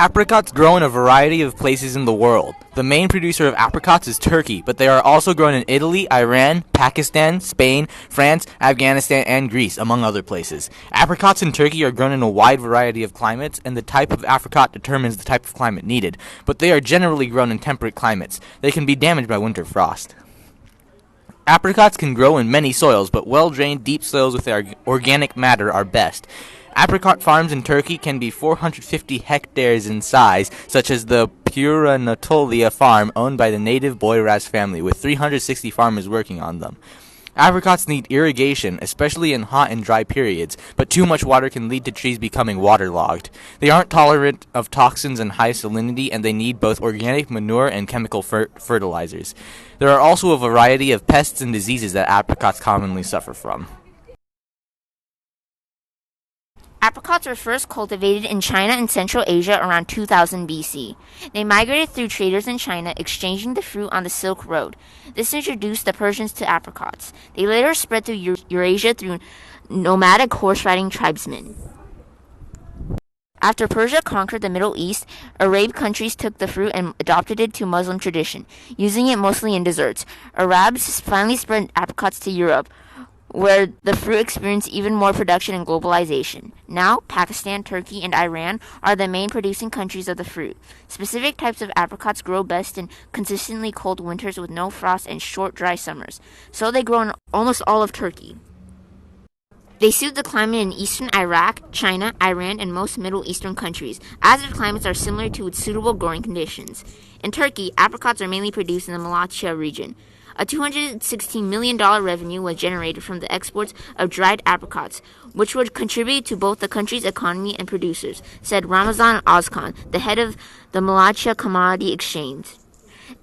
Apricots grow in a variety of places in the world. The main producer of apricots is Turkey, but they are also grown in Italy, Iran, Pakistan, Spain, France, Afghanistan, and Greece, among other places. Apricots in Turkey are grown in a wide variety of climates, and the type of apricot determines the type of climate needed, but they are generally grown in temperate climates. They can be damaged by winter frost. Apricots can grow in many soils, but well-drained, deep soils with organic matter are best. Apricot farms in Turkey can be 450 hectares in size, such as the Puranatolia farm owned by the native Boyraz family, with 360 farmers working on them. Apricots need irrigation, especially in hot and dry periods, but too much water can lead to trees becoming waterlogged. They aren't tolerant of toxins and high salinity, and they need both organic manure and chemical fertilizers. There are also a variety of pests and diseases that apricots commonly suffer from. Apricots were first cultivated in China and Central Asia around 2000 BC. They migrated through traders in China, exchanging the fruit on the Silk Road. This introduced the Persians to apricots. They later spread through Eurasia through nomadic horse-riding tribesmen. After Persia conquered the Middle East, Arab countries took the fruit and adopted it to Muslim tradition, using it mostly in desserts. Arabs finally spread apricots to Europe, where the fruit experienced even more production and globalization. Now, Pakistan, Turkey, and Iran are the main producing countries of the fruit. Specific types of apricots grow best in consistently cold winters with no frost and short, dry summers, so they grow in almost all of Turkey. They suit the climate in eastern Iraq, China, Iran, and most Middle Eastern countries, as their climates are similar to its suitable growing conditions. In Turkey, apricots are mainly produced in the Malatya region. A $216 million revenue was generated from the exports of dried apricots, which would contribute to both the country's economy and producers, said Ramazan Ozkan, the head of the Malatya Commodity Exchange.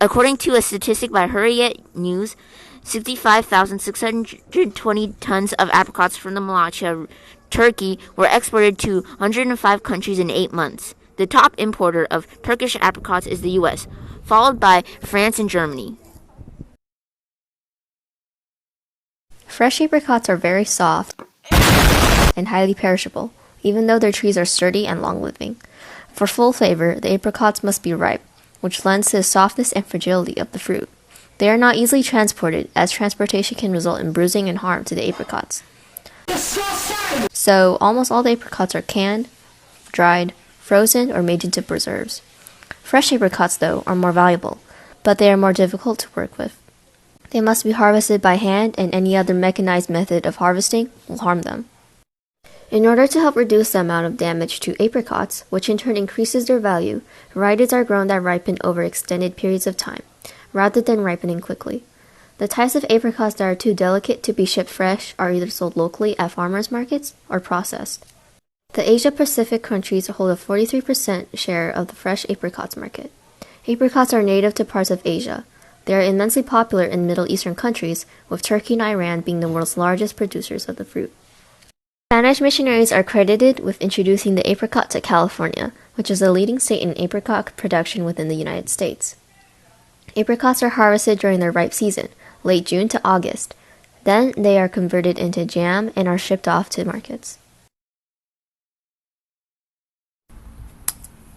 According to a statistic by Hurriyet News, 65,620 tons of apricots from the Malatya, Turkey, were exported to 105 countries in 8 months. The top importer of Turkish apricots is the U.S., followed by France and Germany. Fresh apricots are very soft and highly perishable, even though their trees are sturdy and long-living. For full flavor, the apricots must be ripe, which lends to the softness and fragility of the fruit. They are not easily transported, as transportation can result in bruising and harm to the apricots. So, almost all the apricots are canned, dried, frozen, or made into preserves. Fresh apricots, though, are more valuable, but they are more difficult to work with. They must be harvested by hand, and any other mechanized method of harvesting will harm them. In order to help reduce the amount of damage to apricots, which in turn increases their value, varieties are grown that ripen over extended periods of time, rather than ripening quickly. The types of apricots that are too delicate to be shipped fresh are either sold locally at farmers markets or processed. The Asia-Pacific countries hold a 43% share of the fresh apricots market. Apricots are native to parts of Asia. They are immensely popular in Middle Eastern countries, with Turkey and Iran being the world's largest producers of the fruit. Spanish missionaries are credited with introducing the apricot to California, which is the leading state in apricot production within the United States. Apricots are harvested during their ripe season, late June to August. Then they are converted into jam and are shipped off to markets.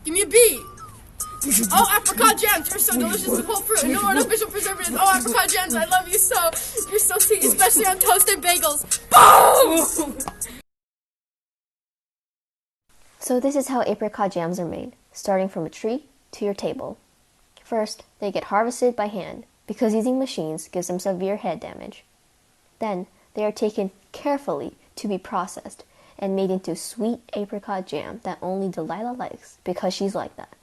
Give me a beat! Oh, apricot jams, you're so delicious with whole fruit and no artificial preservatives. Oh, apricot jams, I love you so. You're so sweet, especially on toasted bagels. Boom! So this is how apricot jams are made, starting from a tree to your table. First, they get harvested by hand, because using machines gives them severe head damage. Then, they are taken carefully to be processed and made into sweet apricot jam that only Delilah likes, because she's like that.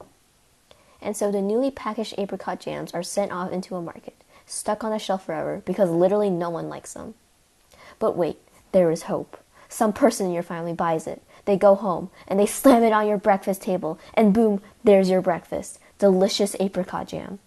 And so the newly packaged apricot jams are sent off into a market, stuck on a shelf forever because literally no one likes them. But wait, there is hope. Some person in your family buys it. They go home, and they slam it on your breakfast table, and boom, there's your breakfast. Delicious apricot jam.